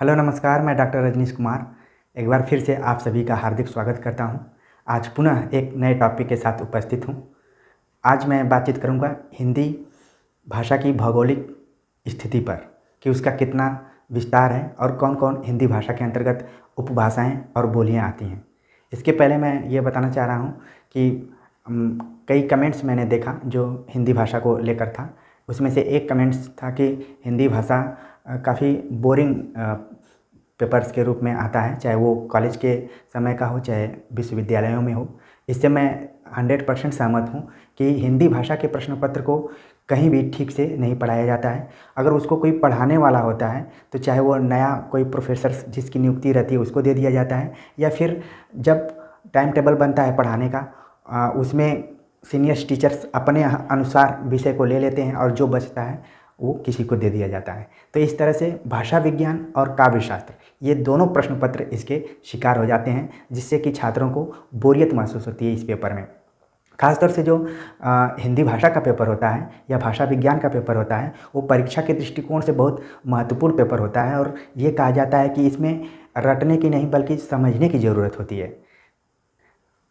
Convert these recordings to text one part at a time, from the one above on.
Hello नमस्कार, मैं doctor Rajneesh Kumar एक बार फिर से आप सभी का हार्दिक स्वागत करता हूं। आज पुनः एक नए टॉपिक के साथ उपस्थित हूं। आज मैं बातचीत करूंगा हिंदी भाषा की भौगोलिक स्थिति पर कि उसका कितना विस्तार है और कौन कौन हिंदी भाषा के अंतर्गत उपभाषाएं और बोलियां आती हैं। इसके पहले मैं ये बताना चाह रहा हूं कि कई कमेंट्स मैंने देखा जो हिंदी भाषा को लेकर था। उसमें से एक कमेंट्स था कि हिंदी भाषा काफ़ी बोरिंग पेपर्स के रूप में आता है, चाहे वो कॉलेज के समय का हो चाहे विश्वविद्यालयों में हो। इससे मैं 100% सहमत हूँ कि हिंदी भाषा के प्रश्न पत्र को कहीं भी ठीक से नहीं पढ़ाया जाता है। अगर उसको कोई पढ़ाने वाला होता है तो चाहे वो नया कोई प्रोफेसर जिसकी नियुक्ति रहती है उसको दे दिया जाता है, या फिर जब टाइम टेबल बनता है पढ़ाने का उसमें सीनियर टीचर्स अपने अनुसार विषय को ले लेते हैं और जो बचता है वो किसी को दे दिया जाता है। तो इस तरह से भाषा विज्ञान और काव्य शास्त्र ये दोनों प्रश्न पत्र इसके शिकार हो जाते हैं, जिससे कि छात्रों को बोरियत महसूस होती है इस पेपर में। खासतौर से जो हिंदी भाषा का पेपर होता है या भाषा विज्ञान का पेपर होता है वो परीक्षा के दृष्टिकोण से बहुत महत्वपूर्ण पेपर होता है, और ये कहा जाता है कि इसमें रटने की नहीं बल्कि समझने की ज़रूरत होती है।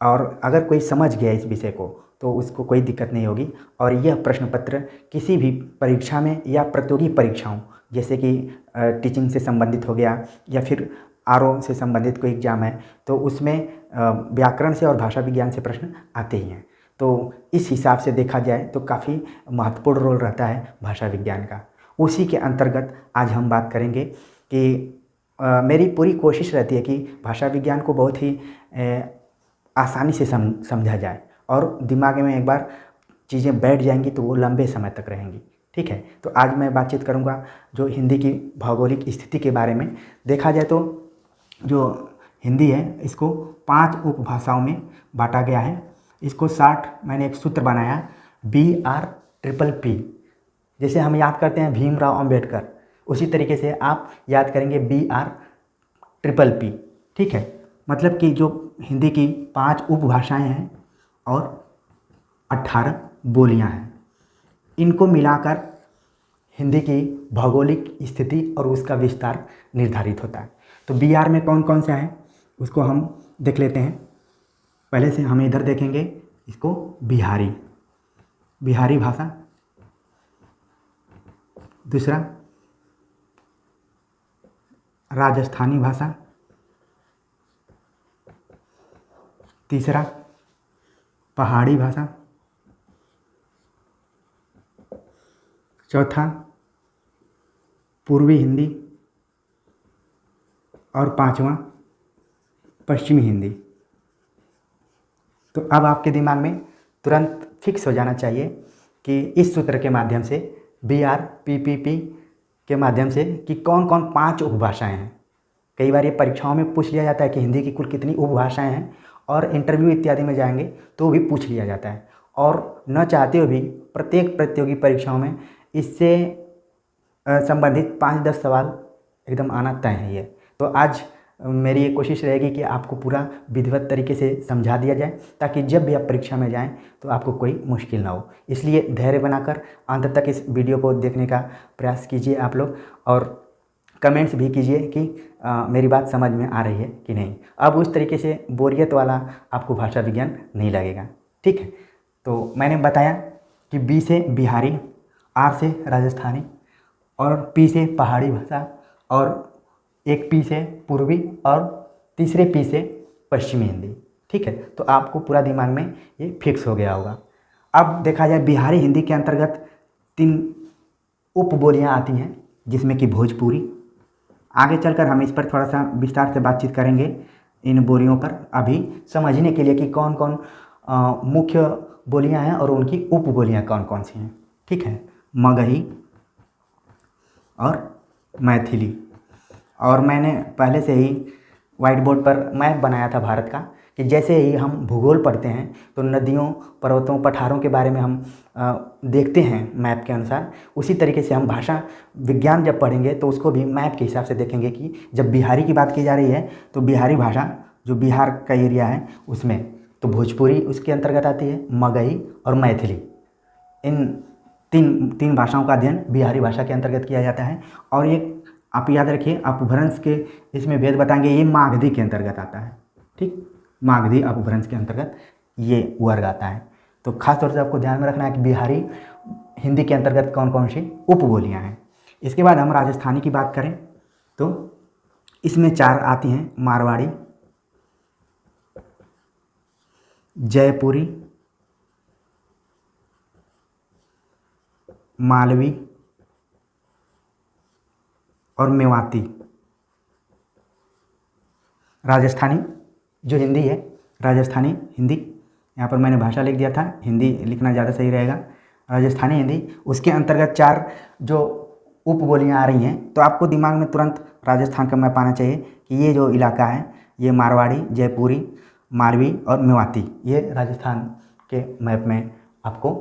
और अगर कोई समझ गया इस विषय को तो उसको कोई दिक्कत नहीं होगी। और यह प्रश्न पत्र किसी भी परीक्षा में या प्रतियोगी परीक्षाओं जैसे कि टीचिंग से संबंधित हो गया या फिर आरओ से संबंधित कोई एग्ज़ाम है तो उसमें व्याकरण से और भाषा विज्ञान से प्रश्न आते ही हैं। तो इस हिसाब से देखा जाए तो काफ़ी महत्वपूर्ण रोल रहता है भाषा विज्ञान का। उसी के अंतर्गत आज हम बात करेंगे कि मेरी पूरी कोशिश रहती है कि भाषा विज्ञान को बहुत ही आसानी से समझा जाए और दिमाग में एक बार चीज़ें बैठ जाएंगी तो वो लंबे समय तक रहेंगी। ठीक है, तो आज मैं बातचीत करूंगा जो हिंदी की भौगोलिक स्थिति के बारे में। देखा जाए तो जो हिंदी है इसको 5 उपभाषाओं में बांटा गया है। इसको 60 मैंने एक सूत्र बनाया BRPPP। जैसे हम याद करते हैं भीमराव अंबेडकर, उसी तरीके से आप याद करेंगे BRPPP। ठीक है, मतलब कि जो हिंदी की 5 उपभाषाएं हैं और 18 बोलियां हैं, इनको मिलाकर हिंदी की भौगोलिक स्थिति और उसका विस्तार निर्धारित होता है। तो BR में कौन कौन से हैं उसको हम देख लेते हैं। पहले से हम इधर देखेंगे इसको बिहारी भाषा, दूसरा राजस्थानी भाषा, तीसरा पहाड़ी भाषा, चौथा पूर्वी हिंदी और 5वां पश्चिमी हिंदी। तो अब आपके दिमाग में तुरंत फिक्स हो जाना चाहिए कि इस सूत्र के माध्यम से BRPPP के माध्यम से कि कौन कौन 5 उपभाषाएं हैं। कई बार ये परीक्षाओं में पूछ लिया जाता है कि हिंदी की कुल कितनी उपभाषाएं हैं, और इंटरव्यू इत्यादि में जाएंगे तो भी पूछ लिया जाता है। और न चाहते हुए भी प्रत्येक प्रतियोगी परीक्षाओं में इससे संबंधित 5-10 सवाल एकदम आना तय है ये। तो आज मेरी ये कोशिश रहेगी कि आपको पूरा विधिवत तरीके से समझा दिया जाए ताकि जब भी आप परीक्षा में जाएं तो आपको कोई मुश्किल ना हो। इसलिए धैर्य बनाकर अंत तक इस वीडियो को देखने का प्रयास कीजिए आप लोग, और कमेंट्स भी कीजिए कि मेरी बात समझ में आ रही है कि नहीं। अब उस तरीके से बोरियत वाला आपको भाषा विज्ञान नहीं लगेगा। ठीक है, तो मैंने बताया कि B से बिहारी, R से राजस्थानी और P से पहाड़ी भाषा, और एक P से पूर्वी और तीसरे P से पश्चिमी हिंदी। ठीक है, तो आपको पूरा दिमाग में ये फिक्स हो गया होगा। अब देखा जाए बिहारी हिंदी के अंतर्गत 3 उपबोलियाँ आती हैं जिसमें कि भोजपुरी। आगे चलकर हम इस पर थोड़ा सा विस्तार से बातचीत करेंगे इन बोलियों पर, अभी समझने के लिए कि कौन कौन मुख्य बोलियां हैं और उनकी उपबोलियां कौन कौन सी हैं। ठीक है, मगही और मैथिली। और मैंने पहले से ही व्हाइट बोर्ड पर मैप बनाया था भारत का कि जैसे ही हम भूगोल पढ़ते हैं तो नदियों, पर्वतों, पठारों के बारे में हम देखते हैं मैप के अनुसार, उसी तरीके से हम भाषा विज्ञान जब पढ़ेंगे तो उसको भी मैप के हिसाब से देखेंगे कि जब बिहारी की बात की जा रही है तो बिहारी भाषा जो बिहार का एरिया है उसमें तो भोजपुरी उसके अंतर्गत आती है, मगही और मैथिली। इन तीन भाषाओं का अध्ययन बिहारी भाषा के अंतर्गत किया जाता है। और एक आप याद रखिए, अपभ्रंश के इसमें भेद बताएंगे, ये मागधी के अंतर्गत आता है। ठीक, मागधी अपभ्रंश के अंतर्गत ये वर्ग आता है। तो खास तौर से आपको ध्यान में रखना है कि बिहारी हिंदी के अंतर्गत कौन कौन सी उपबोलियाँ हैं। इसके बाद हम राजस्थानी की बात करें तो इसमें 4 आती हैं, मारवाड़ी, जयपुरी, मालवी और मेवाती। राजस्थानी जो हिंदी है, राजस्थानी हिंदी, यहाँ पर मैंने भाषा लिख दिया था, हिंदी लिखना ज़्यादा सही रहेगा। राजस्थानी हिंदी, उसके अंतर्गत 4 जो उपबोलियाँ आ रही हैं, तो आपको दिमाग में तुरंत राजस्थान का मैप आना चाहिए कि ये जो इलाका है ये मारवाड़ी, जयपुरी, मालवी और मेवाती, ये राजस्थान के मैप में आपको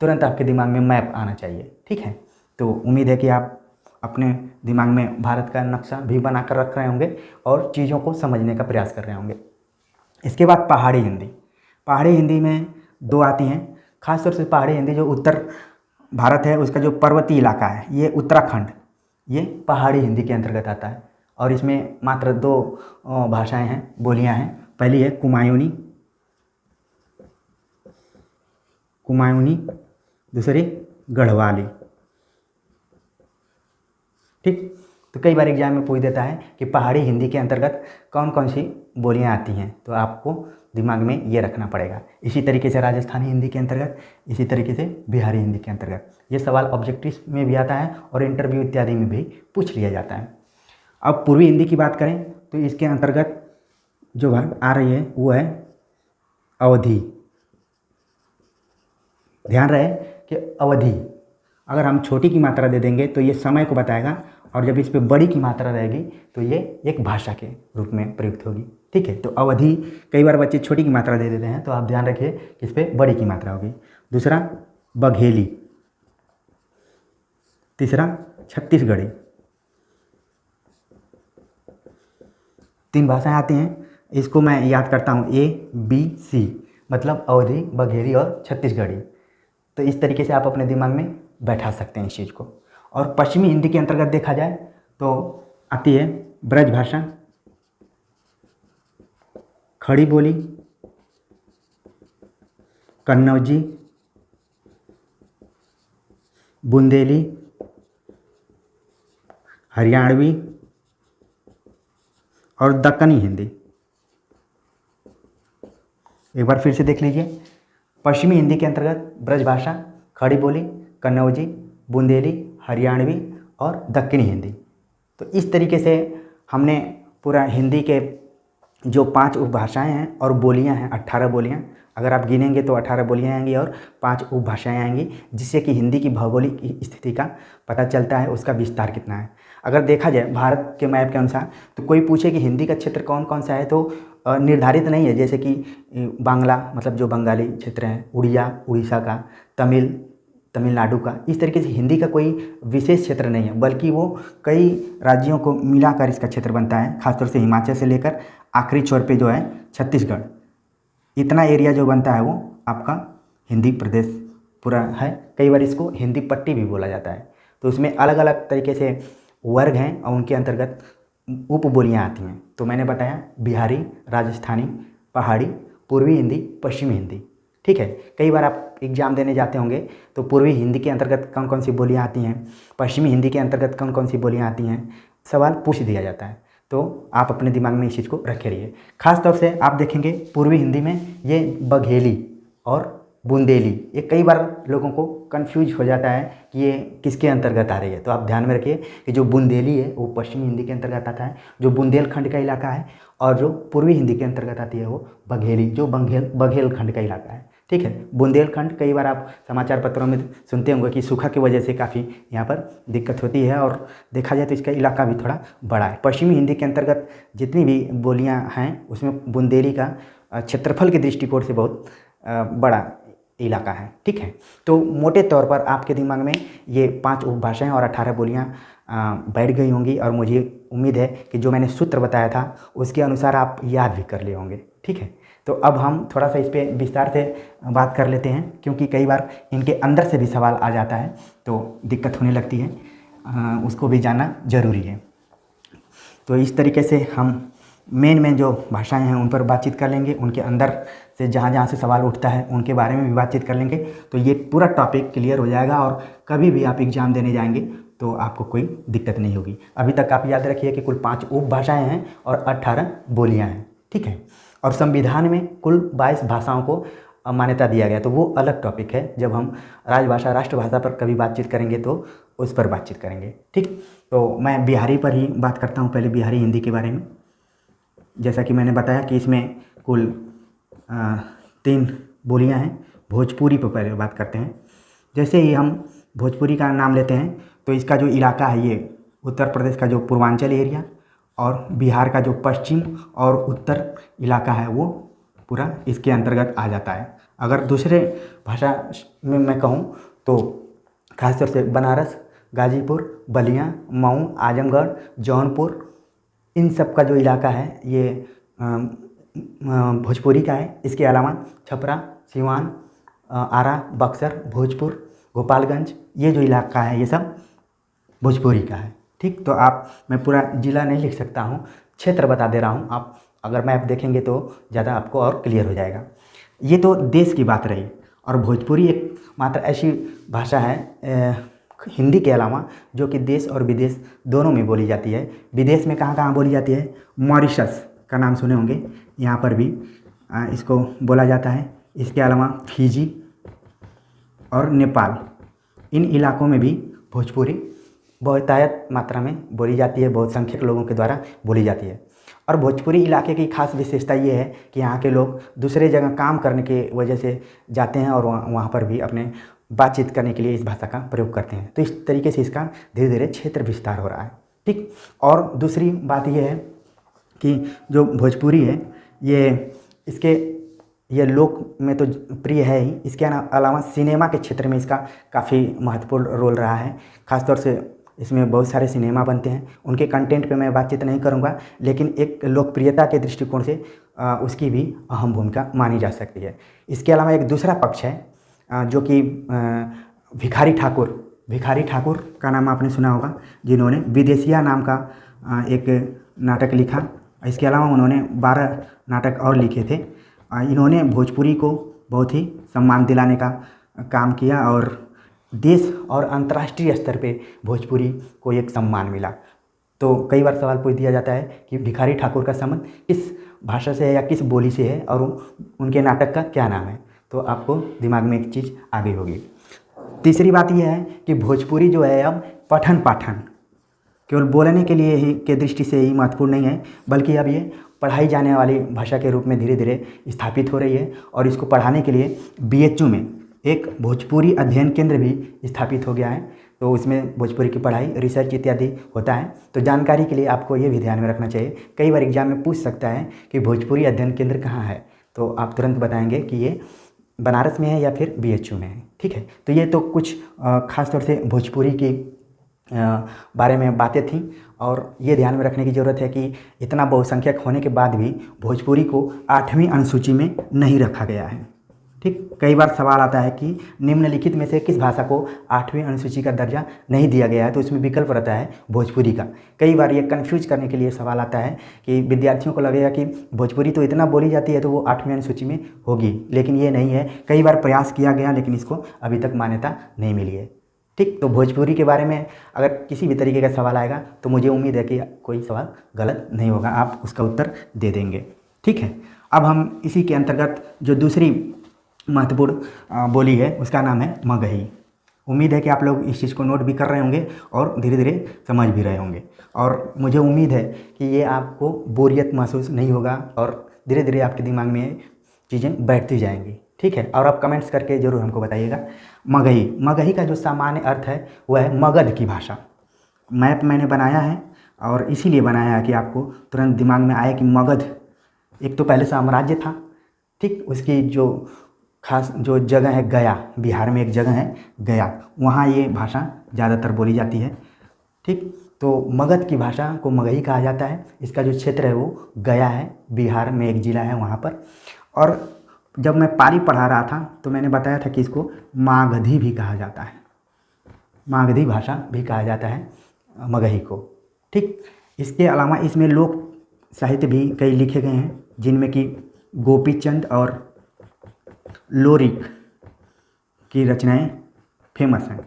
तुरंत आपके दिमाग में मैप आना चाहिए। ठीक है, तो उम्मीद है कि आप अपने दिमाग में भारत का नक्शा भी बना कर रख रहे होंगे और चीज़ों को समझने का प्रयास कर रहे होंगे। इसके बाद पहाड़ी हिंदी। पहाड़ी हिंदी में 2 आती हैं, खासतौर से पहाड़ी हिंदी जो उत्तर भारत है उसका जो पर्वतीय इलाका है, ये उत्तराखंड, ये पहाड़ी हिंदी के अंतर्गत आता है। और इसमें मात्र 2 भाषाएं हैं, बोलियां हैं। पहली है कुमायूनी, दूसरी गढ़वाली। ठीक, तो कई बार एग्जाम में पूछ देता है कि पहाड़ी हिंदी के अंतर्गत कौन कौन सी बोलियां आती हैं, तो आपको दिमाग में ये रखना पड़ेगा। इसी तरीके से राजस्थानी हिंदी के अंतर्गत, इसी तरीके से बिहारी हिंदी के अंतर्गत। ये सवाल ऑब्जेक्टिव में भी आता है और इंटरव्यू इत्यादि में भी पूछ लिया जाता है। अब पूर्वी हिंदी की बात करें तो इसके अंतर्गत जो वर्ड आ रही है वो है अवधि। ध्यान रहे कि अवधि, अगर हम छोटी की मात्रा दे देंगे तो ये समय को बताएगा, और जब इस पे बड़ी की मात्रा रहेगी तो ये एक भाषा के रूप में प्रयुक्त होगी। ठीक है, तो अवधि, कई बार बच्चे छोटी की मात्रा दे देते हैं, तो आप ध्यान रखिए कि इस पे बड़ी की मात्रा होगी। दूसरा बघेली, तीसरा छत्तीसगढ़ी। 3 भाषाएं आती हैं, इसको मैं याद करता हूँ ABC, मतलब अवधि, बघेली और छत्तीसगढ़ी। तो इस तरीके से आप अपने दिमाग में बैठा सकते हैं इस चीज़ को। और पश्चिमी हिंदी के अंतर्गत देखा जाए तो आती है ब्रज भाषा, खड़ी बोली, कन्नौजी, बुंदेली, हरियाणवी और दक्कनी हिंदी। एक बार फिर से देख लीजिए, पश्चिमी हिंदी के अंतर्गत ब्रजभाषा, खड़ी बोली, कन्नौजी, बुंदेली, हरियाणवी और दक्कनी हिंदी। तो इस तरीके से हमने पूरा हिंदी के जो 5 उपभाषाएं हैं और बोलियां हैं, 18 बोलियां, अगर आप गिनेंगे तो 18 बोलियां आएंगी और 5 उपभाषाएं आएंगी, जिससे कि हिंदी की भौगोलिक स्थिति का पता चलता है, उसका विस्तार कितना है। अगर देखा जाए भारत के मैप के अनुसार, तो कोई पूछे कि हिंदी का क्षेत्र कौन कौन सा है, तो निर्धारित नहीं है। जैसे कि बांग्ला, मतलब जो बंगाली क्षेत्र है, उड़िया, उड़ीसा का, तमिलनाडु का, इस तरीके से हिंदी का कोई विशेष क्षेत्र नहीं है, बल्कि वो कई राज्यों को मिलाकर इसका क्षेत्र बनता है। खासतौर से हिमाचल से लेकर आखिरी छोर पे जो है छत्तीसगढ़, इतना एरिया जो बनता है वो आपका हिंदी प्रदेश पूरा है। कई बार इसको हिंदी पट्टी भी बोला जाता है। तो उसमें अलग अलग तरीके से वर्ग हैं और उनके अंतर्गत उपबोलियाँ आती हैं। तो मैंने बताया बिहारी, राजस्थानी, पहाड़ी, पूर्वी हिंदी, पश्चिमी हिंदी। ठीक है, कई बार आप एग्जाम देने जाते होंगे तो पूर्वी हिंदी के अंतर्गत कौन कौन सी बोलियाँ आती हैं, पश्चिमी हिंदी के अंतर्गत कौन कौन सी बोलियाँ आती हैं, सवाल पूछ दिया जाता है। तो आप अपने दिमाग में इस चीज़ को रखे रहिए। खास तौर से आप देखेंगे पूर्वी हिंदी में ये बघेली और बुंदेली, ये कई बार लोगों को कंफ्यूज हो जाता है कि ये किसके अंतर्गत आ रही है। तो आप ध्यान में रखिए कि जो बुंदेली है वो पश्चिमी हिंदी के अंतर्गत आता है, जो बुंदेलखंड का इलाका है, और जो पूर्वी हिंदी के अंतर्गत आती है वो बघेली, जो बघेलखंड का इलाका है। ठीक है, बुंदेलखंड कई बार आप समाचार पत्रों में सुनते होंगे कि सूखा की वजह से काफ़ी यहाँ पर दिक्कत होती है, और देखा जाए तो इसका इलाका भी थोड़ा बड़ा है। पश्चिमी हिंदी के अंतर्गत जितनी भी बोलियाँ हैं उसमें बुंदेली का क्षेत्रफल के दृष्टिकोण से बहुत बड़ा इलाका है। ठीक है, तो मोटे तौर पर आपके दिमाग में ये 5 उपभाषाएं और 18 बोलियां बैठ गई होंगी, और मुझे उम्मीद है कि जो मैंने सूत्र बताया था उसके अनुसार आप याद भी कर लिए होंगे। ठीक है, तो अब हम थोड़ा सा इस पर विस्तार से बात कर लेते हैं, क्योंकि कई बार इनके अंदर से भी सवाल आ जाता है तो दिक्कत होने लगती है, उसको भी जानना ज़रूरी है। तो इस तरीके से हम मेन जो भाषाएं हैं उन पर बातचीत कर लेंगे, उनके अंदर से जहाँ जहाँ से सवाल उठता है उनके बारे में भी बातचीत कर लेंगे। तो ये पूरा टॉपिक क्लियर हो जाएगा और कभी भी आप एग्ज़ाम देने जाएंगे तो आपको कोई दिक्कत नहीं होगी। अभी तक आप याद रखिए कि कुल 5 उपभाषाएं हैं और 18 बोलियां हैं, ठीक है। और संविधान में कुल 22 भाषाओं को मान्यता दिया गया, तो वो अलग टॉपिक है। जब हम राजभाषा राष्ट्रभाषा पर कभी बातचीत करेंगे तो उस पर बातचीत करेंगे, ठीक। तो मैं बिहारी पर ही बात करता हूँ, पहले बिहारी हिंदी के बारे में। जैसा कि मैंने बताया कि इसमें कुल 3 बोलियां हैं। भोजपुरी पर पहले बात करते हैं। जैसे ही हम भोजपुरी का नाम लेते हैं तो इसका जो इलाका है ये उत्तर प्रदेश का जो पूर्वांचल एरिया और बिहार का जो पश्चिम और उत्तर इलाका है वो पूरा इसके अंतर्गत आ जाता है। अगर दूसरे भाषा में मैं कहूँ तो खासतौर से बनारस, गाजीपुर, बलिया, मऊ, आजमगढ़, जौनपुर, इन सब का जो इलाका है ये भोजपुरी का है। इसके अलावा छपरा, सिवान, आरा, बक्सर, भोजपुर, गोपालगंज, ये जो इलाका है ये सब भोजपुरी का है, ठीक। तो मैं पूरा ज़िला नहीं लिख सकता हूँ, क्षेत्र बता दे रहा हूँ। आप अगर मैप देखेंगे तो ज़्यादा आपको और क्लियर हो जाएगा। ये तो देश की बात रही। और भोजपुरी एक मात्र ऐसी भाषा है हिंदी के अलावा जो कि देश और विदेश दोनों में बोली जाती है। विदेश में कहाँ कहाँ बोली जाती है? मॉरिशस का नाम सुने होंगे, यहाँ पर भी इसको बोला जाता है। इसके अलावा फिजी और नेपाल, इन इलाकों में भी भोजपुरी बहुतायत मात्रा में बोली जाती है, बहुत संख्यक लोगों के द्वारा बोली जाती है। और भोजपुरी इलाके की खास विशेषता ये है कि यहाँ के लोग दूसरे जगह काम करने की वजह से जाते हैं और वहाँ पर भी अपने बातचीत करने के लिए इस भाषा का प्रयोग करते हैं। तो इस तरीके से इसका धीरे धीरे क्षेत्र विस्तार हो रहा है, ठीक। और दूसरी बात यह है कि जो भोजपुरी है ये लोक में तो प्रिय है ही, इसके अलावा सिनेमा के क्षेत्र में इसका काफ़ी महत्वपूर्ण रोल रहा है। ख़ासतौर से इसमें बहुत सारे सिनेमा बनते हैं। उनके कंटेंट पे मैं बातचीत नहीं करूँगा, लेकिन एक लोकप्रियता के दृष्टिकोण से उसकी भी अहम भूमिका मानी जा सकती है। इसके अलावा एक दूसरा पक्ष है जो कि भिखारी ठाकुर का नाम आपने सुना होगा, जिन्होंने विदेशिया नाम का एक नाटक लिखा। इसके अलावा उन्होंने 12 नाटक और लिखे थे। इन्होंने भोजपुरी को बहुत ही सम्मान दिलाने का काम किया और देश और अंतर्राष्ट्रीय स्तर पे भोजपुरी को एक सम्मान मिला। तो कई बार सवाल पूछ दिया जाता है कि भिखारी ठाकुर का संबंध किस भाषा से है या किस बोली से है और उनके नाटक का क्या नाम है, तो आपको दिमाग में एक चीज़ आ गई होगी। तीसरी बात यह है कि भोजपुरी जो है अब पठन पाठन केवल बोलने के लिए ही के दृष्टि से ही महत्वपूर्ण नहीं है, बल्कि अब ये पढ़ाई जाने वाली भाषा के रूप में धीरे धीरे स्थापित हो रही है। और इसको पढ़ाने के लिए BHU में एक भोजपुरी अध्ययन केंद्र भी स्थापित हो गया है। तो उसमें भोजपुरी की पढ़ाई, रिसर्च इत्यादि होता है। तो जानकारी के लिए आपको ये भी ध्यान में रखना चाहिए। कई बार एग्जाम में पूछ सकता है कि भोजपुरी अध्ययन केंद्र कहाँ है, तो आप तुरंत बताएंगे कि ये बनारस में है या फिर BHU में है, ठीक है। तो ये तो कुछ खास तौर से भोजपुरी की बारे में बातें थीं। और ये ध्यान में रखने की ज़रूरत है कि इतना बहुसंख्यक होने के बाद भी भोजपुरी को 8वीं अनुसूची में नहीं रखा गया है, ठीक। कई बार सवाल आता है कि निम्नलिखित में से किस भाषा को 8वीं अनुसूची का दर्जा नहीं दिया गया है, तो इसमें विकल्प रहता है भोजपुरी का। कई बार ये कन्फ्यूज करने के लिए सवाल आता है कि विद्यार्थियों को लगेगा कि भोजपुरी तो इतना बोली जाती है तो वो 8वीं अनुसूची में होगी, लेकिन ये नहीं है। कई बार प्रयास किया गया लेकिन इसको अभी तक मान्यता नहीं मिली है, ठीक। तो भोजपुरी के बारे में अगर किसी भी तरीके का सवाल आएगा तो मुझे उम्मीद है कि कोई सवाल गलत नहीं होगा, आप उसका उत्तर दे देंगे, ठीक है। अब हम इसी के अंतर्गत जो दूसरी महत्वपूर्ण बोली है उसका नाम है मगही। उम्मीद है कि आप लोग इस चीज़ को नोट भी कर रहे होंगे और धीरे धीरे समझ भी रहे होंगे। और मुझे उम्मीद है कि ये आपको बोरियत महसूस नहीं होगा और धीरे धीरे आपके दिमाग में चीज़ें बैठती जाएंगी, ठीक है। और आप कमेंट्स करके ज़रूर हमको बताइएगा। मगही का जो सामान्य अर्थ है वह है मगध की भाषा। मैप मैंने बनाया है और इसीलिए बनाया है कि आपको तुरंत दिमाग में आए कि मगध एक तो पहले साम्राज्य था, ठीक। उसकी जो खास जो जगह है गया, बिहार में एक जगह है गया, वहाँ ये भाषा ज़्यादातर बोली जाती है, ठीक। तो मगध की भाषा को मगही कहा जाता है। इसका जो क्षेत्र है वो गया है, बिहार में एक ज़िला है वहाँ पर। और जब मैं पारी पढ़ा रहा था तो मैंने बताया था कि इसको मागधी भी कहा जाता है, मागधी भाषा भी कहा जाता है मगही को, ठीक। इसके अलावा इसमें लोक साहित्य भी कई लिखे गए हैं, जिनमें कि गोपीचंद और लोरिक की रचनाएं फेमस हैं।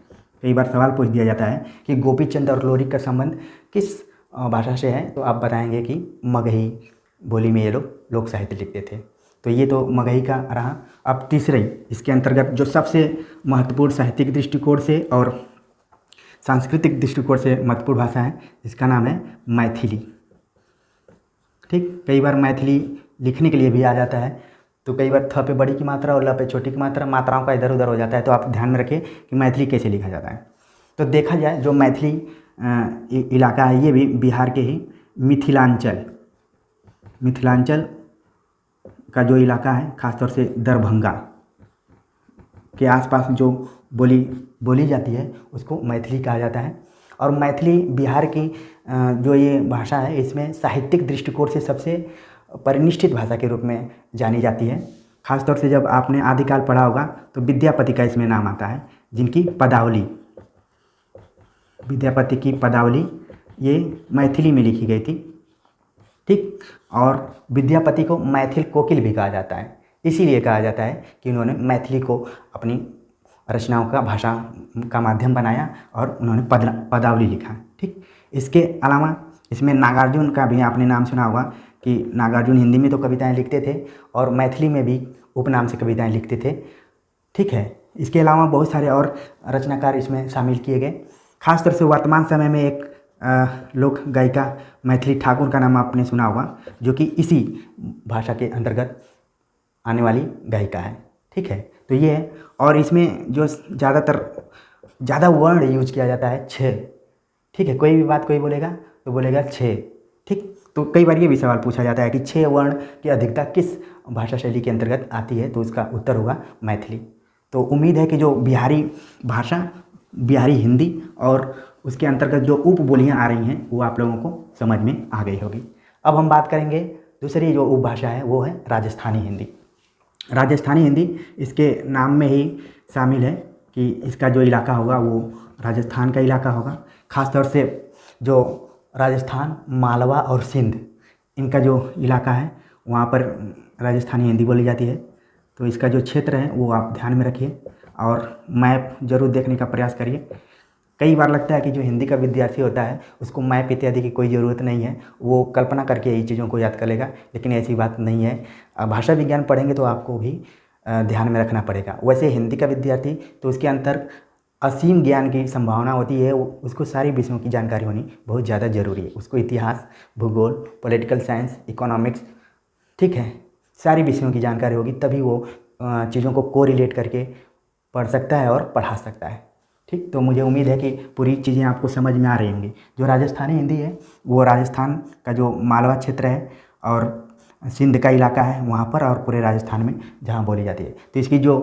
कई बार सवाल पूछ दिया जाता है कि गोपीचंद और लोरिक का संबंध किस भाषा से है, तो आप बताएंगे कि मगही बोली में ये लोग लोक साहित्य लिखते थे। तो ये तो मगही का रहा। अब तीसरे इसके अंतर्गत जो सबसे महत्वपूर्ण साहित्यिक दृष्टिकोण से और सांस्कृतिक दृष्टिकोण से महत्वपूर्ण भाषा है, इसका नाम है मैथिली। ठीक, कई बार मैथिली लिखने के लिए भी आ जाता है, तो कई बार थ पे बड़ी की मात्रा और ल पे छोटी की मात्रा, मात्राओं का इधर उधर हो जाता है, तो आप ध्यान में रखिए कि मैथिली कैसे लिखा जाता है। तो देखा जाए जो मैथिली इलाका है, ये भी बिहार के ही मिथिलांचल का जो इलाका है, ख़ासतौर से दरभंगा के आसपास जो बोली जाती है उसको मैथिली कहा जाता है। और मैथिली बिहार की जो ये भाषा है, इसमें साहित्यिक दृष्टिकोण से सबसे परिनिष्ठित भाषा के रूप में जानी जाती है। खासतौर से जब आपने आदिकाल पढ़ा होगा तो विद्यापति का इसमें नाम आता है, जिनकी पदावली, विद्यापति की पदावली ये मैथिली में लिखी गई थी। ठीक, और विद्यापति को मैथिल कोकिल भी कहा जाता है, इसीलिए कहा जाता है कि उन्होंने मैथिली को अपनी रचनाओं का भाषा का माध्यम बनाया और उन्होंने पदावली लिखा। ठीक, इसके अलावा इसमें नागार्जुन का भी आपने नाम सुना होगा कि नागार्जुन हिंदी में तो कविताएं लिखते थे और मैथिली में भी उपनाम से कविताएं लिखते थे। ठीक है, इसके अलावा बहुत सारे और रचनाकार इसमें शामिल किए गए। खासतौर से वर्तमान समय में एक लोक गायिका मैथिली ठाकुर का नाम आपने सुना होगा, जो कि इसी भाषा के अंतर्गत आने वाली गायिका है। ठीक है, तो ये है। और इसमें जो ज़्यादा वर्ण यूज किया जाता है, छः। ठीक है, कोई भी बात कोई बोलेगा तो बोलेगा छः। ठीक, तो कई बार ये भी सवाल पूछा जाता है कि छः वर्ण की अधिकता किस भाषा शैली के अंतर्गत आती है, तो इसका उत्तर होगा मैथिली। तो उम्मीद है कि जो बिहारी भाषा, बिहारी हिंदी और उसके अंतर्गत जो उपबोलियाँ आ रही हैं वो आप लोगों को समझ में आ गई होगी। अब हम बात करेंगे दूसरी जो उपभाषा है, वो है राजस्थानी हिंदी। राजस्थानी हिंदी इसके नाम में ही शामिल है कि इसका जो इलाका होगा वो राजस्थान का इलाका होगा। ख़ासतौर से जो राजस्थान, मालवा और सिंध, इनका जो इलाका है वहाँ पर राजस्थानी हिंदी बोली जाती है। तो इसका जो क्षेत्र है वो आप ध्यान में रखिए और मैप ज़रूर देखने का प्रयास करिए। कई बार लगता है कि जो हिंदी का विद्यार्थी होता है उसको मैप इत्यादि की कोई ज़रूरत नहीं है, वो कल्पना करके यही चीज़ों को याद कर लेगा, लेकिन ऐसी बात नहीं है। भाषा विज्ञान पढ़ेंगे तो आपको भी ध्यान में रखना पड़ेगा। वैसे हिंदी का विद्यार्थी तो उसके अंतर असीम ज्ञान की संभावना होती है, उसको सारी विषयों की जानकारी होनी बहुत ज़्यादा ज़रूरी है। उसको इतिहास, भूगोल, पॉलिटिकल साइंस, इकोनॉमिक्स, ठीक है, सारी विषयों की जानकारी होगी, तभी वो चीज़ों को कोरिलेट करके पढ़ सकता है और पढ़ा सकता है। ठीक, तो मुझे उम्मीद है कि पूरी चीज़ें आपको समझ में आ रही होंगी। जो राजस्थानी हिंदी है वो राजस्थान का जो मालवा क्षेत्र है और सिंध का इलाका है वहाँ पर, और पूरे राजस्थान में जहाँ बोली जाती है। तो इसकी जो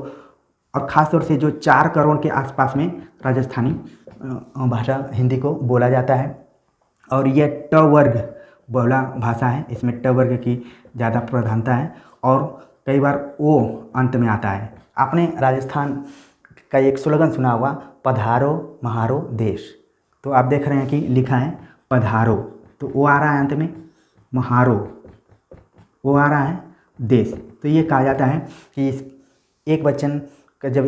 और ख़ास तौर से जो 4 करोड़ के आसपास में राजस्थानी भाषा हिंदी को बोला जाता है। और ये ट वर्ग बहुला भाषा है, इसमें ट वर्ग की ज़्यादा प्रधानता है और कई बार ओ अंत में आता है। आपने राजस्थान का एक स्लोगन सुना होगा, पधारो महारो देश। तो आप देख रहे हैं कि लिखा है पधारो, तो ओ आ रहा है अंत में, महारो वो आ रहा है, देश। तो ये कहा जाता है कि इस एक वचन का जब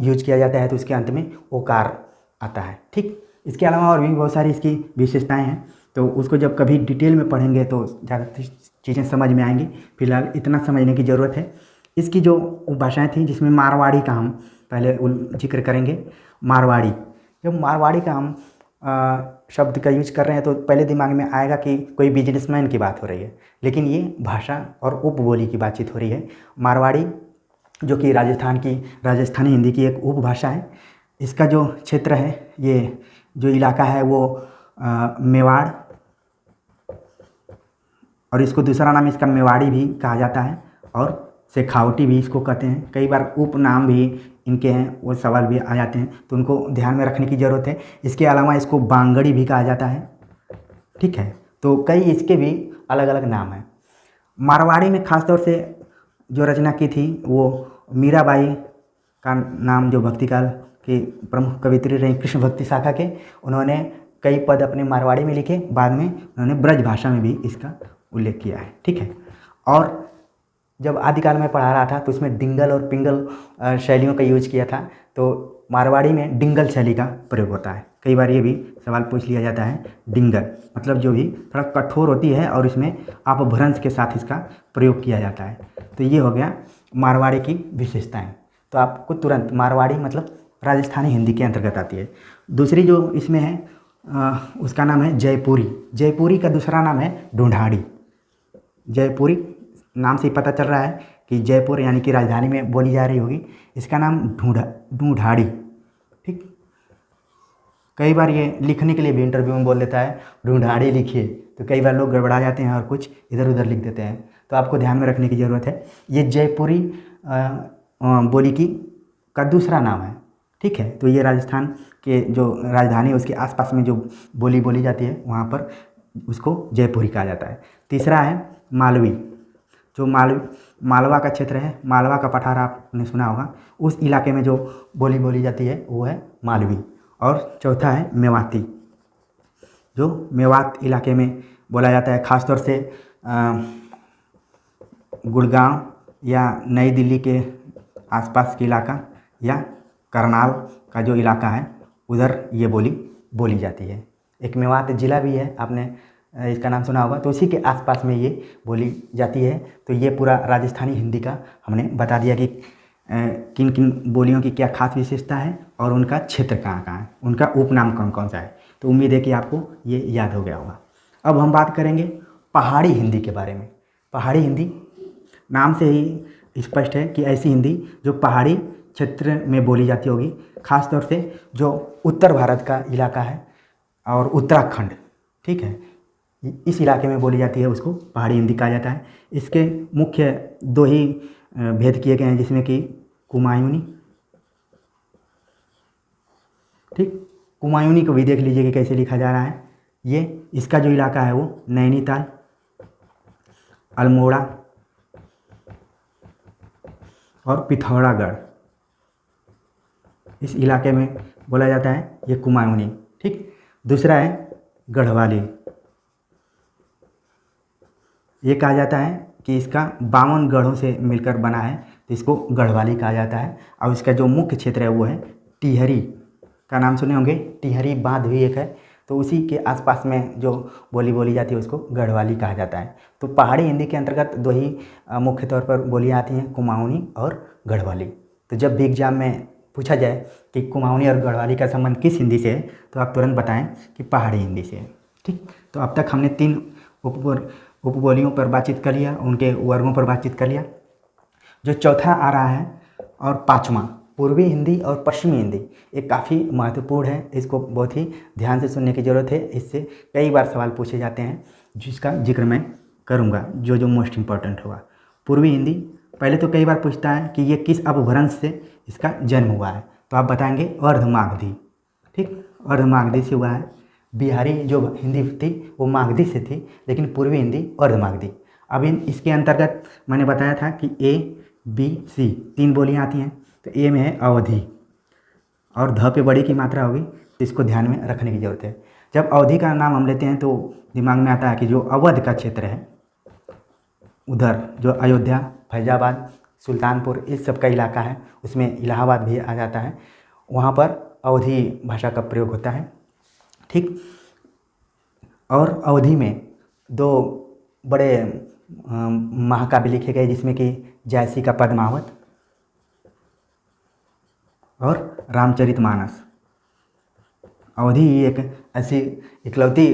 यूज किया जाता है तो उसके अंत में ओकार आता है। ठीक, इसके अलावा और भी बहुत सारी इसकी विशेषताएं हैं, तो उसको जब कभी डिटेल में पढ़ेंगे तो ज़्यादा चीज़ें समझ में आएंगी। फिलहाल इतना समझने की ज़रूरत है। इसकी जो भाषाएं थी जिसमें मारवाड़ी का हम पहले जिक्र करेंगे। मारवाड़ी, जब मारवाड़ी का हम शब्द का यूज कर रहे हैं तो पहले दिमाग में आएगा कि कोई बिजनेसमैन की बात हो रही है, लेकिन ये भाषा और उपबोली की बातचीत हो रही है। मारवाड़ी जो कि राजस्थानी हिंदी की एक उपभाषा है। इसका जो क्षेत्र है, ये जो इलाका है वो मेवाड़, और इसको दूसरा नाम इसका मेवाड़ी भी कहा जाता है और शेखावटी भी इसको कहते हैं। कई बार उपनाम भी इनके हैं, वो सवाल भी आ जाते हैं, तो उनको ध्यान में रखने की ज़रूरत है। इसके अलावा इसको बांगड़ी भी कहा जाता है। ठीक है, तो कई इसके भी अलग अलग नाम हैं। मारवाड़ी में ख़ासतौर से जो रचना की थी वो मीराबाई का नाम, जो भक्तिकाल की प्रमुख कवित्री रही कृष्ण भक्ति शाखा के, उन्होंने कई पद अपने मारवाड़ी में लिखे, बाद में उन्होंने ब्रज भाषा में भी इसका उल्लेख किया है। ठीक है। और जब आदिकाल में पढ़ा रहा था तो उसमें डिंगल और पिंगल शैलियों का यूज किया था, तो मारवाड़ी में डिंगल शैली का प्रयोग होता है। कई बार ये भी सवाल पूछ लिया जाता है, डिंगल मतलब जो भी थोड़ा कठोर होती है और इसमें अपभ्रंश के साथ इसका प्रयोग किया जाता है। तो ये हो गया मारवाड़ी की विशेषताएं। तो आपको तुरंत मारवाड़ी मतलब राजस्थानी हिंदी के अंतर्गत आती है। दूसरी जो इसमें है उसका नाम है जयपुरी। जयपुरी का दूसरा नाम है ढूंढाड़ी। जयपुरी नाम से ही पता चल रहा है कि जयपुर यानी कि राजधानी में बोली जा रही होगी। इसका नाम ढूंढाड़ी। ठीक। कई बार ये लिखने के लिए भी इंटरव्यू में बोल देता है ढूंढाड़ी लिखिए, तो कई बार लोग गड़बड़ा जाते हैं और कुछ इधर उधर लिख देते हैं, तो आपको ध्यान में रखने की ज़रूरत है। ये जयपुरी बोली का दूसरा नाम है। ठीक है। तो ये राजस्थान के जो राजधानी है उसके आसपास में जो बोली बोली जाती है वहाँ पर उसको जयपुरी कहा जाता है। तीसरा है मालवी। जो मालवा का क्षेत्र है, मालवा का पठार आपने सुना होगा, उस इलाके में जो बोली बोली जाती है वो है मालवी। और चौथा है मेवाती। जो मेवात इलाके में बोला जाता है, ख़ासतौर से गुड़गांव या नई दिल्ली के आसपास के इलाका या करनाल का जो इलाका है उधर ये बोली बोली जाती है। एक मेवात ज़िला भी है, आपने इसका नाम सुना होगा, तो उसी के आसपास में ये बोली जाती है। तो ये पूरा राजस्थानी हिंदी का हमने बता दिया कि किन किन बोलियों की क्या खास विशेषता है और उनका क्षेत्र कहाँ कहाँ है, उनका उपनाम कौन कौन सा है। तो उम्मीद है कि आपको ये याद हो गया होगा। अब हम बात करेंगे पहाड़ी हिंदी के बारे में। पहाड़ी हिंदी नाम से ही स्पष्ट है कि ऐसी हिंदी जो पहाड़ी क्षेत्र में बोली जाती होगी, ख़ास तौर से जो उत्तर भारत का इलाका है और उत्तराखंड, ठीक है, इस इलाके में बोली जाती है, उसको पहाड़ी हिंदी कहा जाता है। इसके मुख्य दो ही भेद किए गए हैं, जिसमें कि कुमायूनी। ठीक। कुमायूनी को भी देख लीजिए कि कैसे लिखा जा रहा है। ये इसका जो इलाका है वो नैनीताल, अल्मोड़ा और पिथौरागढ़, इस इलाके में बोला जाता है ये कुमायूनी। ठीक। दूसरा है गढ़वाली। ये कहा जाता है कि इसका 52 गढ़ों से मिलकर बना है, तो इसको गढ़वाली कहा जाता है। और इसका जो मुख्य क्षेत्र है वो है टिहरी। का नाम सुने होंगे, टिहरी बांध भी एक है, तो उसी के आसपास में जो बोली बोली जाती है उसको गढ़वाली कहा जाता है। तो पहाड़ी हिंदी के अंतर्गत दो ही मुख्य तौर पर बोलियाँ आती हैं, कुमाऊनी और गढ़वाली। तो जब भी एग्जाम में पूछा जाए कि कुमाऊनी और गढ़वाली का संबंध किस हिंदी से है, तो आप तुरंत बताएं कि पहाड़ी हिंदी से है। ठीक। तो अब तक हमने 3 उपबोलियों पर बातचीत कर लिया, उनके वर्गों पर बातचीत कर लिया। जो चौथा आ रहा है और 5वां, पूर्वी हिंदी और पश्चिमी हिंदी, ये काफ़ी महत्वपूर्ण है, इसको बहुत ही ध्यान से सुनने की ज़रूरत है। इससे कई बार सवाल पूछे जाते हैं, जिसका जिक्र मैं करूँगा, जो मोस्ट इम्पॉर्टेंट होगा। पूर्वी हिंदी पहले तो कई बार पूछता है कि ये किस अपभ्रंश से इसका जन्म हुआ है, तो आप बताएंगे अर्धमागधी। ठीक। अर्धमागधी से हुआ है। बिहारी जो हिंदी थी वो मागधी से थी, लेकिन पूर्वी हिंदी अर्धमागधी। अब इसके अंतर्गत मैंने बताया था कि A, B, C 3 बोलियाँ आती हैं। तो ए में है अवधि और ध पे बड़ी की मात्रा होगी, तो इसको ध्यान में रखने की ज़रूरत है। जब अवधि का नाम हम लेते हैं तो दिमाग में आता है कि जो अवध का क्षेत्र है उधर, जो अयोध्या, फैजाबाद, सुल्तानपुर, इस सब का इलाका है, उसमें इलाहाबाद भी आ जाता है, वहाँ पर अवधी भाषा का प्रयोग होता है। ठीक। और अवधि में 2 बड़े महाकाव्य लिखे गए, जिसमें कि जयसी का पद्मावत और रामचरितमानस। अवधि एक ऐसी इकलौती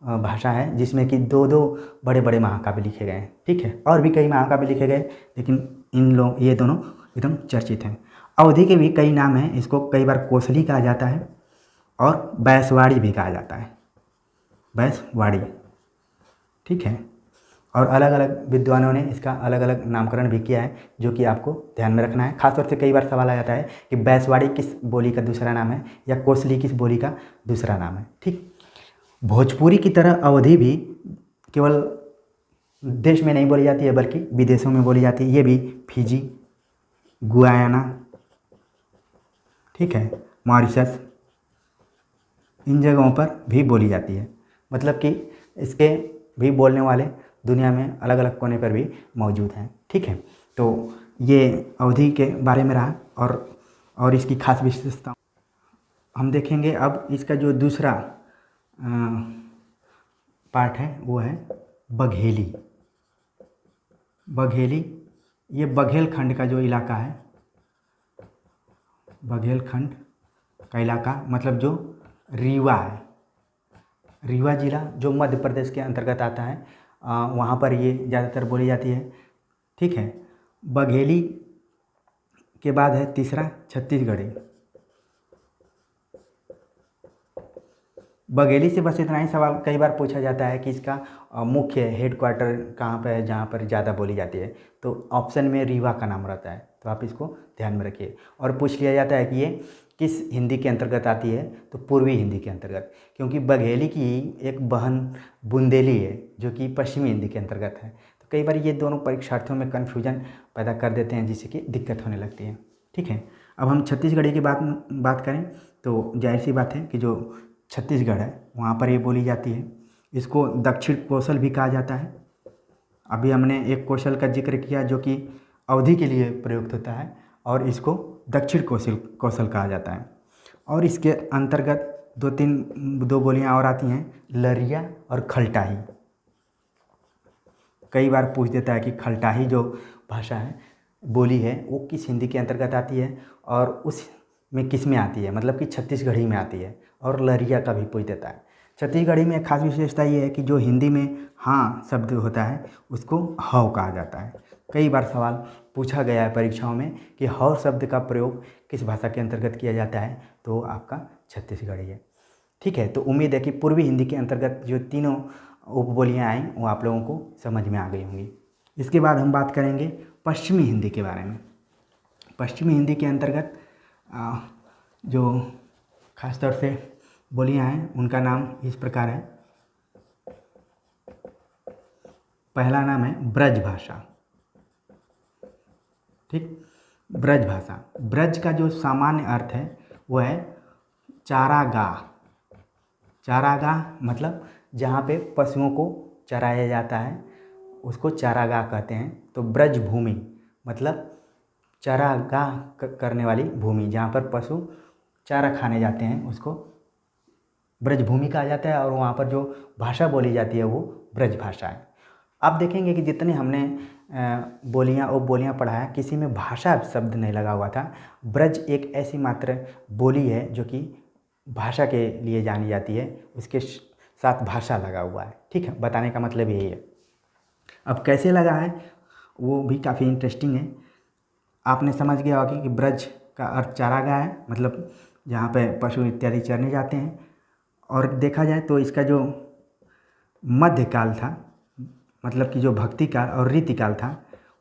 भाषा है जिसमें कि 2 बड़े बड़े महाकाव्य लिखे गए हैं। ठीक है। और भी कई महाकाव्य लिखे गए, लेकिन ये दोनों एकदम चर्चित हैं। अवधि के भी कई नाम हैं, इसको कई बार कोसली कहा जाता है और बैसवाड़ी भी कहा जाता है, बैसवाड़ी। ठीक है। और अलग अलग विद्वानों ने इसका अलग अलग नामकरण भी किया है, जो कि आपको ध्यान में रखना है। खासतौर से कई बार सवाल आ जाता है कि बैसवाड़ी किस बोली का दूसरा नाम है या कोसली किस बोली का दूसरा नाम है। ठीक। भोजपुरी की तरह अवधि भी केवल देश में नहीं बोली जाती है, बल्कि विदेशों में बोली जाती है। ये भी फिजी, गुयाना, ठीक है, मॉरिशस, इन जगहों पर भी बोली जाती है। मतलब कि इसके भी बोलने वाले दुनिया में अलग अलग कोने पर भी मौजूद हैं। ठीक है, तो ये अवधी के बारे में रहा और इसकी खास विशेषता हम देखेंगे। अब इसका जो दूसरा पार्ट है वो है बघेली। बघेली ये बघेलखंड का जो इलाका है, बघेलखंड का इलाका मतलब जो रीवा है, रीवा जिला जो मध्य प्रदेश के अंतर्गत आता है, वहाँ पर ये ज़्यादातर बोली जाती है। ठीक है, बघेली के बाद है तीसरा छत्तीसगढ़ी। बघेली से बस इतना ही सवाल कई बार पूछा जाता है कि इसका मुख्य हेडक्वार्टर कहाँ पर है जहाँ पर ज़्यादा बोली जाती है, तो ऑप्शन में रीवा का नाम रहता है, तो आप इसको ध्यान में रखिए। और पूछ लिया जाता है कि ये किस हिंदी के अंतर्गत आती है, तो पूर्वी हिंदी के अंतर्गत, क्योंकि बघेली की एक बहन बुंदेली है जो कि पश्चिमी हिंदी के अंतर्गत है। तो कई बार ये दोनों परीक्षार्थियों में कन्फ्यूजन पैदा कर देते हैं जिससे कि दिक्कत होने लगती है। ठीक है, अब हम छत्तीसगढ़ी की बात करें तो जाहिर सी बात है कि जो छत्तीसगढ़ है वहाँ पर ये बोली जाती है। इसको दक्षिण कौशल भी कहा जाता है। अभी हमने एक कौशल का जिक्र किया जो कि अवधि के लिए प्रयुक्त होता है, और इसको दक्षिण कौशल कहा जाता है। और इसके अंतर्गत दो बोलियां और आती हैं, लरिया और खलटाही। कई बार पूछ देता है कि खलटाही जो भाषा है, बोली है, वो किस हिंदी के अंतर्गत आती है और उस में किस में आती है, मतलब कि छत्तीसगढ़ी में आती है। और लरिया का भी पूछ देता है। छत्तीसगढ़ी में एक खास विशेषता ये है कि जो हिंदी में हाँ शब्द होता है उसको हव कहा जाता है। कई बार सवाल पूछा गया है परीक्षाओं में कि हव शब्द का प्रयोग किस भाषा के अंतर्गत किया जाता है, तो आपका छत्तीसगढ़ी है। ठीक है, तो उम्मीद है कि पूर्वी हिंदी के अंतर्गत जो तीनों उपबोलियाँ आई वो आप लोगों को समझ में आ गई होंगी। इसके बाद हम बात करेंगे पश्चिमी हिंदी के बारे में। पश्चिमी हिंदी के अंतर्गत जो खासतौर से बोलियाँ हैं उनका नाम इस प्रकार है। पहला नाम है ब्रज भाषा। ठीक, ब्रज भाषा। ब्रज का जो सामान्य अर्थ है वो है चारागाह। चारागाह मतलब जहाँ पे पशुओं को चराया जाता है उसको चारागाह कहते हैं। तो ब्रज भूमि मतलब चारागाह करने वाली भूमि, जहाँ पर पशु चारा खाने जाते हैं उसको ब्रज भूमि कहा जाता है। और वहाँ पर जो भाषा बोली जाती है वो ब्रज भाषा है। आप देखेंगे कि जितने हमने बोलियाँ उपबोलियाँ पढ़ा है, किसी में भाषा शब्द नहीं लगा हुआ था। ब्रज एक ऐसी मात्र बोली है जो कि भाषा के लिए जानी जाती है, उसके साथ भाषा लगा हुआ है। ठीक है, बताने का मतलब यही है। अब कैसे लगा है वो भी काफ़ी इंटरेस्टिंग है। आपने समझ गया होगा कि ब्रज का अर्थ चारागाह है, मतलब जहाँ पे पशु इत्यादि चरने जाते हैं। और देखा जाए तो इसका जो मध्यकाल था, मतलब कि जो भक्ति काल और रीतिकाल था,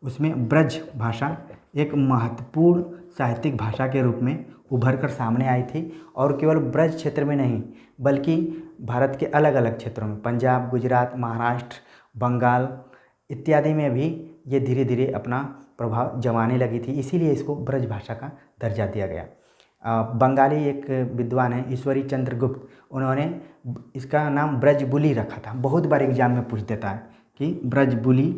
उसमें ब्रज भाषा एक महत्वपूर्ण साहित्यिक भाषा के रूप में उभर कर सामने आई थी। और केवल ब्रज क्षेत्र में नहीं बल्कि भारत के अलग अलग क्षेत्रों में, पंजाब, गुजरात, महाराष्ट्र, बंगाल इत्यादि में भी ये धीरे धीरे अपना प्रभाव जमाने लगी थी। इसीलिए इसको ब्रज भाषा का दर्जा दिया गया। बंगाली एक विद्वान है ईश्वरी चंद्र गुप्त, उन्होंने इसका नाम ब्रजबुली रखा था। बहुत बार एग्जाम में पूछ देता है कि ब्रजबुली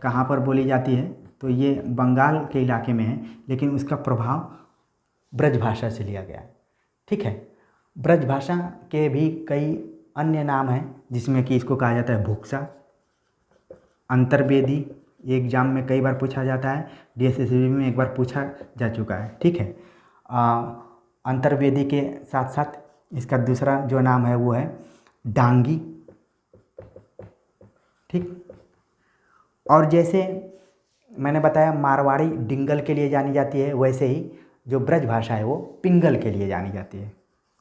कहाँ पर बोली जाती है, तो ये बंगाल के इलाके में है, लेकिन उसका प्रभाव ब्रज भाषा से लिया गया है। ठीक है, ब्रज भाषा के भी कई अन्य नाम हैं जिसमें कि इसको कहा जाता है भूक्सा, अंतर्वेदी। एग्जाम में कई बार पूछा जाता है, डीएसएसबी में एक बार पूछा जा चुका है। ठीक है, अंतर्वेदी के साथ साथ इसका दूसरा जो नाम है वो है डांगी। ठीक, और जैसे मैंने बताया मारवाड़ी डिंगल के लिए जानी जाती है, वैसे ही जो ब्रज भाषा है वो पिंगल के लिए जानी जाती है।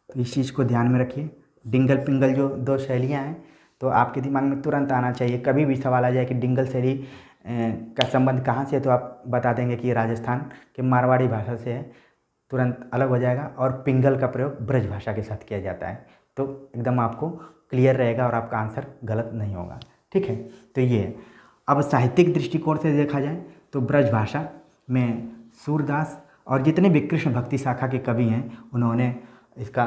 तो इस चीज़ को ध्यान में रखिए। डिंगल पिंगल जो दो शैलियाँ हैं, तो आपके दिमाग में तुरंत आना चाहिए। कभी भी सवाल आ जाए कि डिंगल शैली का संबंध कहाँ से है, तो आप बता देंगे कि राजस्थान के मारवाड़ी भाषा से है, तुरंत अलग हो जाएगा। और पिंगल का प्रयोग ब्रज भाषा के साथ किया जाता है, तो एकदम आपको क्लियर रहेगा और आपका आंसर गलत नहीं होगा। ठीक है, तो ये है। अब साहित्यिक दृष्टिकोण से देखा जाए तो ब्रज भाषा में सूरदास और जितने भी कृष्ण भक्ति शाखा के कवि हैं उन्होंने इसका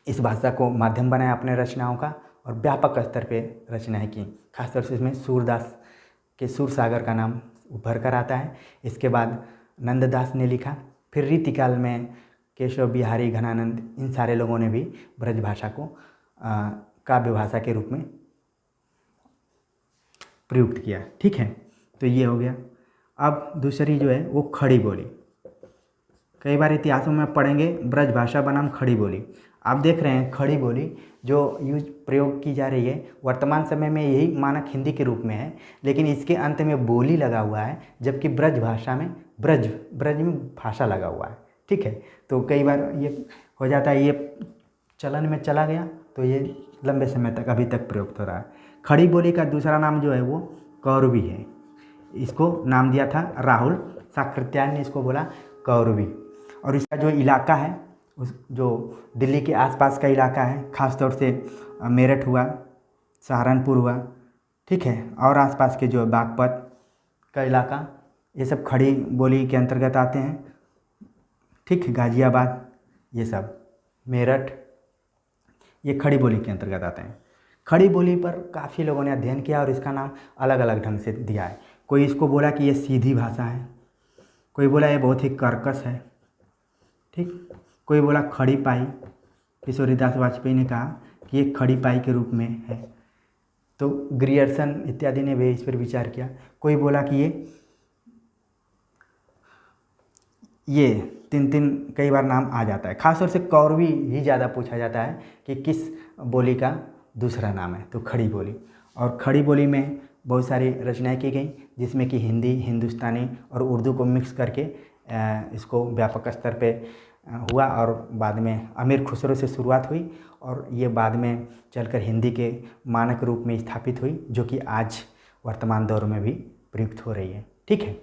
इस भाषा को माध्यम बनाया अपने रचनाओं का और व्यापक स्तर पे रचनाएं की। खासतौर से इसमें सूरदास के सूरसागर का नाम उभर कर आता है। इसके बाद नंददास ने लिखा, फिर रीतिकाल में केशव बिहारी घनानंद, इन सारे लोगों ने भी ब्रज भाषा को काव्य भाषा के रूप में प्रयुक्त किया। ठीक है, तो ये हो गया। अब दूसरी जो है वो खड़ी बोली। कई बार इतिहासों में पढ़ेंगे ब्रज भाषा बनाम खड़ी बोली। आप देख रहे हैं खड़ी बोली जो प्रयोग की जा रही है वर्तमान समय में यही मानक हिंदी के रूप में है, लेकिन इसके अंत में बोली लगा हुआ है, जबकि ब्रज भाषा में ब्रज में भाषा लगा हुआ है। ठीक है, तो कई बार ये हो जाता है, ये चलन में चला गया तो ये लंबे समय तक अभी तक प्रयुक्त हो रहा है। खड़ी बोली का दूसरा नाम जो है वो कौरवी है। इसको नाम दिया था राहुल साकृत्यायन ने, इसको बोला कौरवी। और इसका जो इलाका है उस जो दिल्ली के आसपास का इलाका है, ख़ास तौर से मेरठ हुआ, सहारनपुर हुआ, ठीक है, और आसपास के जो बागपत का इलाका, ये सब खड़ी बोली के अंतर्गत आते हैं। ठीक, गाज़ियाबाद, ये सब मेरठ, ये खड़ी बोली के अंतर्गत आते हैं। खड़ी बोली पर काफ़ी लोगों ने अध्ययन किया और इसका नाम अलग अलग ढंग से दिया है। कोई इसको बोला कि ये सीधी भाषा है, कोई बोला ये बहुत ही कर्कश है, ठीक, कोई बोला खड़ी पाई। किशोरीदास वाजपेयी ने कहा कि ये खड़ी पाई के रूप में है, तो ग्रियर्सन इत्यादि ने भी इस पर विचार किया। कोई बोला कि ये तीन कई बार नाम आ जाता है। खासतौर से कौरवी ही ज़्यादा पूछा जाता है कि किस बोली का दूसरा नाम है, तो खड़ी बोली। और खड़ी बोली में बहुत सारी रचनाएं की गई, जिसमें कि हिंदी, हिंदुस्तानी और उर्दू को मिक्स करके इसको व्यापक स्तर पे हुआ और बाद में अमीर खुसरो से शुरुआत हुई और ये बाद में चलकर हिंदी के मानक रूप में स्थापित हुई, जो कि आज वर्तमान दौर में भी प्रयुक्त हो रही है। ठीक है,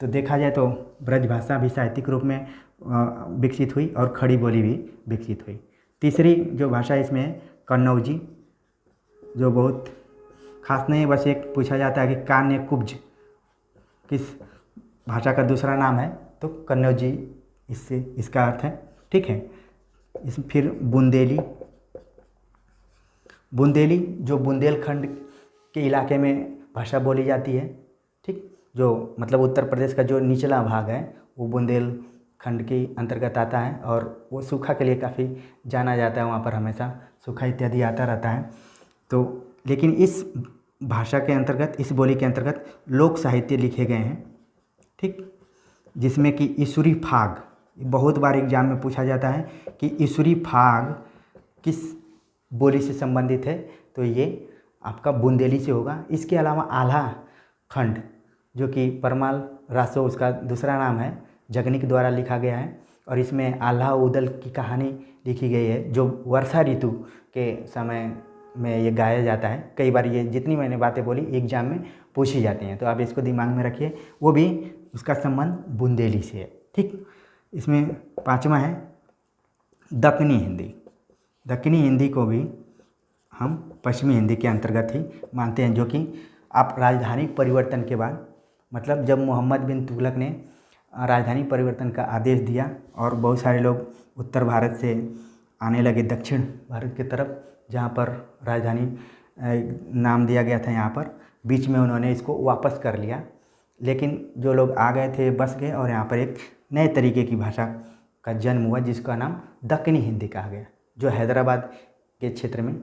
तो देखा जाए तो ब्रज भाषा भी साहित्यिक रूप में विकसित हुई और खड़ी बोली भी विकसित हुई। तीसरी जो भाषा इसमें है कन्नौजी, जो बहुत खास नहीं, बस एक पूछा जाता है कि कान्य कुब्ज किस भाषा का दूसरा नाम है, तो कन्नौजी इससे इसका अर्थ है। ठीक है, इस फिर बुंदेली जो बुंदेलखंड के इलाके में भाषा बोली जाती है। ठीक, जो मतलब उत्तर प्रदेश का जो निचला भाग है वो बुंदेलखंड के अंतर्गत आता है और वो सूखा के लिए काफ़ी जाना जाता है, वहाँ पर हमेशा सूखा इत्यादि आता रहता है। तो लेकिन इस भाषा के अंतर्गत, इस बोली के अंतर्गत लोक साहित्य लिखे गए हैं। ठीक, जिसमें कि ईसुरी फाग, बहुत बार एग्जाम में पूछा जाता है कि ईसुरी फाग किस बोली से संबंधित है, तो ये आपका बुंदेली से होगा। इसके अलावा आल्हा खंड, जो कि परमाल रासो उसका दूसरा नाम है, जगनिक द्वारा लिखा गया है और इसमें आल्हा उदल की कहानी लिखी गई है, जो वर्षा ऋतु के समय में ये गाया जाता है। कई बार ये जितनी मैंने बातें बोली एग्जाम में पूछी जाती हैं, तो आप इसको दिमाग में रखिए, वो भी उसका संबंध बुंदेली से है। ठीक, इसमें पांचवा है दक्कनी हिंदी। दक्कनी हिंदी को भी हम पश्चिमी हिंदी के अंतर्गत ही मानते हैं, जो कि आप राजधानी परिवर्तन के बाद, मतलब जब मोहम्मद बिन तुगलक ने राजधानी परिवर्तन का आदेश दिया और बहुत सारे लोग उत्तर भारत से आने लगे दक्षिण भारत की तरफ, जहाँ पर राजधानी नाम दिया गया था, यहाँ पर बीच में उन्होंने इसको वापस कर लिया, लेकिन जो लोग आ गए थे बस गए और यहाँ पर एक नए तरीके की भाषा का जन्म हुआ, जिसका नाम दक्कनी हिंदी कहा गया, जो हैदराबाद के क्षेत्र में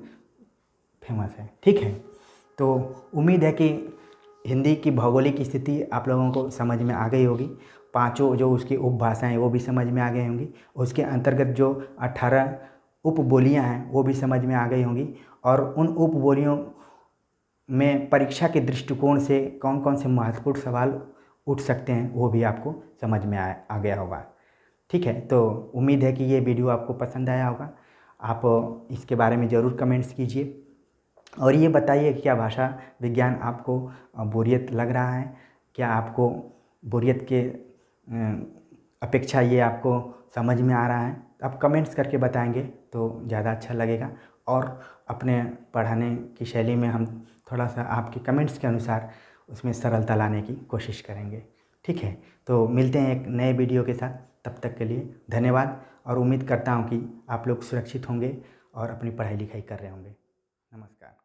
फेमस है। ठीक है, तो उम्मीद है कि हिंदी की भौगोलिक स्थिति आप लोगों को समझ में आ गई होगी। पांचों जो उसकी उपभाषाएं वो भी समझ में आ गई होंगी, उसके अंतर्गत जो 18 उपबोलियां हैं वो भी समझ में आ गई होंगी, और उन उपबोलियों में परीक्षा के दृष्टिकोण से कौन कौन से महत्वपूर्ण सवाल उठ सकते हैं वो भी आपको समझ में आ गया होगा। ठीक है, तो उम्मीद है कि ये वीडियो आपको पसंद आया होगा। आप इसके बारे में ज़रूर कमेंट्स कीजिए और ये बताइए कि क्या भाषा विज्ञान आपको बोरियत लग रहा है, क्या आपको बोरियत के अपेक्षा ये आपको समझ में आ रहा है। आप कमेंट्स करके बताएंगे तो ज़्यादा अच्छा लगेगा, और अपने पढ़ाने की शैली में हम थोड़ा सा आपके कमेंट्स के अनुसार उसमें सरलता लाने की कोशिश करेंगे। ठीक है, तो मिलते हैं एक नए वीडियो के साथ, तब तक के लिए धन्यवाद, और उम्मीद करता हूँ कि आप लोग सुरक्षित होंगे और अपनी पढ़ाई लिखाई कर रहे होंगे। नमस्कार।